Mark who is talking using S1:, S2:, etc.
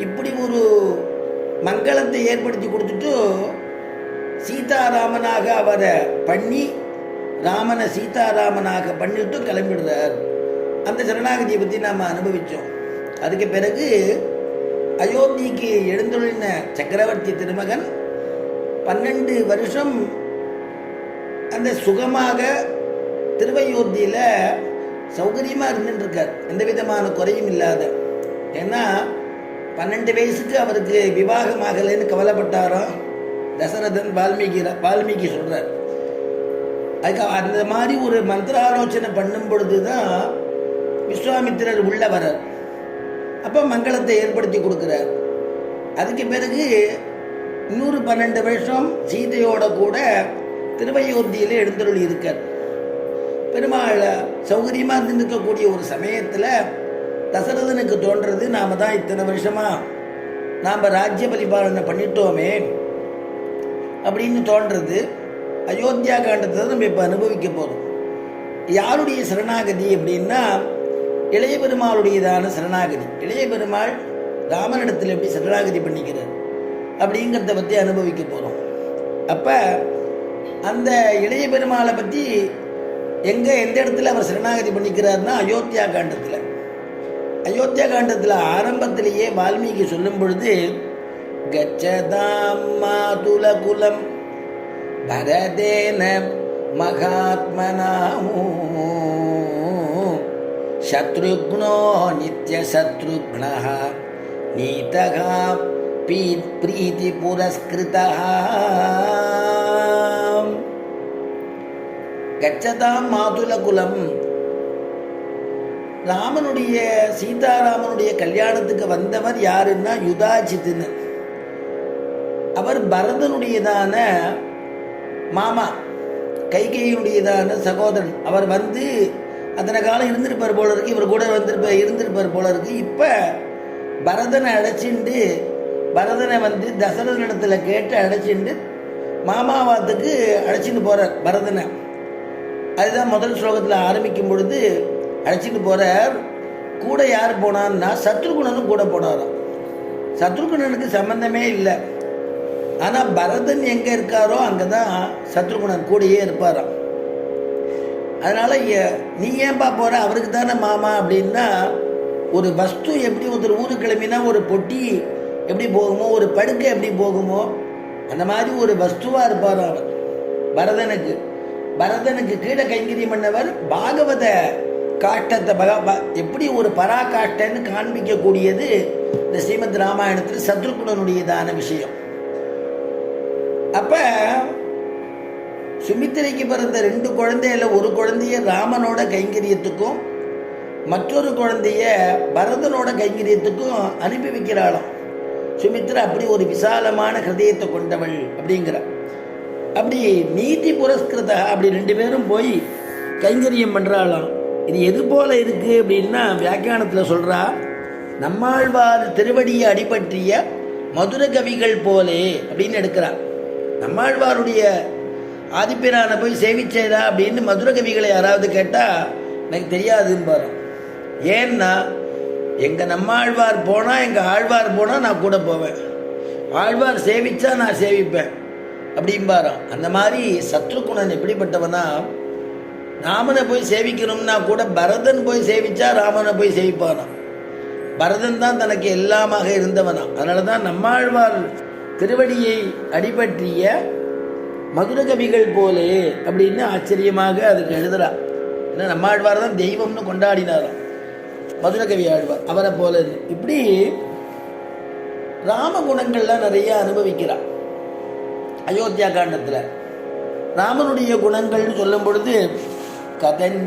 S1: இப்படி ஒரு மங்களத்தை ஏற்படுத்தி கொடுத்துட்டு சீதாராமனாக அவரை பண்ணி ராமனை சீதாராமனாக பண்ணிட்டு கிளம்பிடுறார். அந்த சரணாகதியை பற்றி நாம் அனுபவித்தோம். அதுக்கு பிறகு அயோத்திக்கு எழுந்துள்ள சக்கரவர்த்தி திருமகன் 12 வருஷம் அந்த சுகமாக திருவையோத்தியில் சௌகரியமாக இருந்துட்டுருக்கார், எந்த விதமான குறையும் இல்லாத. ஏன்னா 12 வயசுக்கு அவருக்கு விவாகம் ஆகலைன்னு கவலைப்பட்டாராம் தசரதன். வால்மீகி சொல்கிறார். அதுக்கு அந்த மாதிரி ஒரு மந்திராலோசனை பண்ணும் பொழுது தான் விஸ்வாமித்திரர் உள்ள வரார். அப்போ மங்களத்தை ஏற்படுத்தி கொடுக்குறார். அதுக்கு பிறகு இன்னொரு 12 வருஷம் சீதையோட கூட திருவையோத்தியில் எழுந்தருளி இருக்கார். பெருமாள் சௌகரியமாக இருந்துருக்கக்கூடிய ஒரு சமயத்தில் தசரதனுக்கு தோன்றது, நாம் தான் இத்தனை வருஷமாக நாம் ராஜ்ய பரிபாலனை பண்ணிட்டோமே அப்படின்னு தோன்றது. அயோத்தியா காண்டத்தை நம்ம இப்போ அனுபவிக்க போகிறோம். யாருடைய சரணாகதி அப்படின்னா இளைய பெருமாளுடையதான சரணாகதி. இளைய பெருமாள் ராமனிடத்தில் எப்படி சரணாகதி பண்ணிக்கிறார் அப்படிங்கிறத பற்றி அனுபவிக்க போகிறோம். அப்போ அந்த இளைய பெருமாளை பற்றி எந்த இடத்துல அவர் சரணாகதி பண்ணிக்கிறார்னா அயோத்தியா காண்டத்தில். அயோத்தியா காண்டத்தில் ஆரம்பத்திலேயே வால்மீகி சொல்லும் பொழுது கச்சதாம் மாதுல குலம் பரதேன மகாத்மனாமோ சத்ருக்னோ நித்ய சத்ருக்னஹ நீதகா பிரீதி புரஸ்கிருதஹ கச்சதாம் மாதுல குலம். ராமனுடைய சீதாராமனுடைய கல்யாணத்துக்கு வந்தவர் யாருன்னா யுதாஜித்னு. அவர் பரதனுடையதான மாமா, கைகேயினுடையதான சகோதரன். அவர் வந்து அத்தனை காலம் இருந்திருப்பார் போல இருக்கு, இவர் கூட இருந்திருப்பார் போல இருக்கு. இப்போ பரதனை அழைச்சிண்டு, பரதனை வந்து தசரதனிடத்தில் கேட்டு அழைச்சிண்டு மாமாவாத்துக்கு அழைச்சிட்டு போகிறார் பரதனை. அதுதான் முதல் ஸ்லோகத்தில் ஆரம்பிக்கும் பொழுது அழைச்சிட்டு போகிறார். கூட யார் போனான்னா சத்ருகுணனும் கூட போனாராம். சத்ருகுணனுக்கு சம்பந்தமே இல்லை. ஆனால் பரதன் எங்கே இருக்காரோ அங்கே தான் சத்ருகுணன் கூடயே இருப்பாராம். அதனால் நீ ஏன்பா போகிற, அவருக்கு தானே மாமா அப்படின்னா, ஒரு வஸ்து எப்படி ஒருத்தர் ஊருக்கு கிளம்பினா ஒரு பொட்டி எப்படி போகுமோ, ஒரு படுக்கை எப்படி போகுமோ, அந்த மாதிரி ஒரு வஸ்துவாக இருப்பார் அவர் பரதனுக்கு. பரதனுக்கு கீழே கைங்கரியம் பண்ணவர் பாகவத காஷ்டத்தை எப்படி ஒரு பராகாஷ்டன்னு காண்பிக்கக்கூடியது இந்த ஸ்ரீமத் ராமாயணத்தில் சத்ருகுணனுடையதான விஷயம். அப்போ சுமித்திரைக்கு பிறந்த 2 குழந்தையில ஒரு குழந்தைய ராமனோட கைங்கரியத்துக்கும் மற்றொரு குழந்தைய பரதனோட கைங்கரியத்துக்கும் அனுப்பி வைக்கிறாளாம் சுமித்திரா. அப்படி ஒரு விசாலமான ஹிருதயத்தை கொண்டவள் அப்படிங்கிற. அப்படி நீதி புரஸ்கிருத அப்படி 2 பேரும் போய் கைங்கரியம் பண்ணுறாளாம். இது எது போல இருக்குது அப்படின்னா வியாக்கியானத்தில் சொல்கிறா, நம்மாழ்வார் திருவடியை அடிபற்றிய மதுர கவிகள் போலே அப்படின்னு எடுக்கிறார். நம்மாழ்வாருடைய ஆதிப்பிரானை போய் சேவிச்சேடா அப்படின்னு மதுர கவிகளை யாராவது கேட்டால் எனக்கு தெரியாதுன்னு பாரு. ஏன்னா எங்கள் நம்மாழ்வார் போனால், எங்கள் ஆழ்வார் போனால் நான் கூட போவேன், ஆழ்வார் சேவிச்சா நான் சேவிப்பேன் அப்படிம்பாராம். அந்த மாதிரி சத்ருகுணன் எப்படிப்பட்டவனா, ராமனை போய் சேவிக்கணும்னா கூட பரதன் போய் சேவிச்சா ராமனை போய் சேவிப்பானாம். பரதன் தான் தனக்கு எல்லாமாக இருந்தவனா. அதனால தான் நம்மாழ்வார் திருவடியை அடிபற்றிய மதுர கவிகள் போலே அப்படின்னு ஆச்சரியமாக அதுக்கு எழுதுறா. ஏன்னா நம்மாழ்வார் தான் தெய்வம்னு கொண்டாடினாராம் மதுர கவி ஆழ்வார், அவரை போல. இப்படி ராம குணங்கள்லாம் நிறைய அனுபவிக்கிறார் அயோத்தியா காண்டத்தில். ராமனுடைய குணங்கள்னு சொல்லும் பொழுது கதன்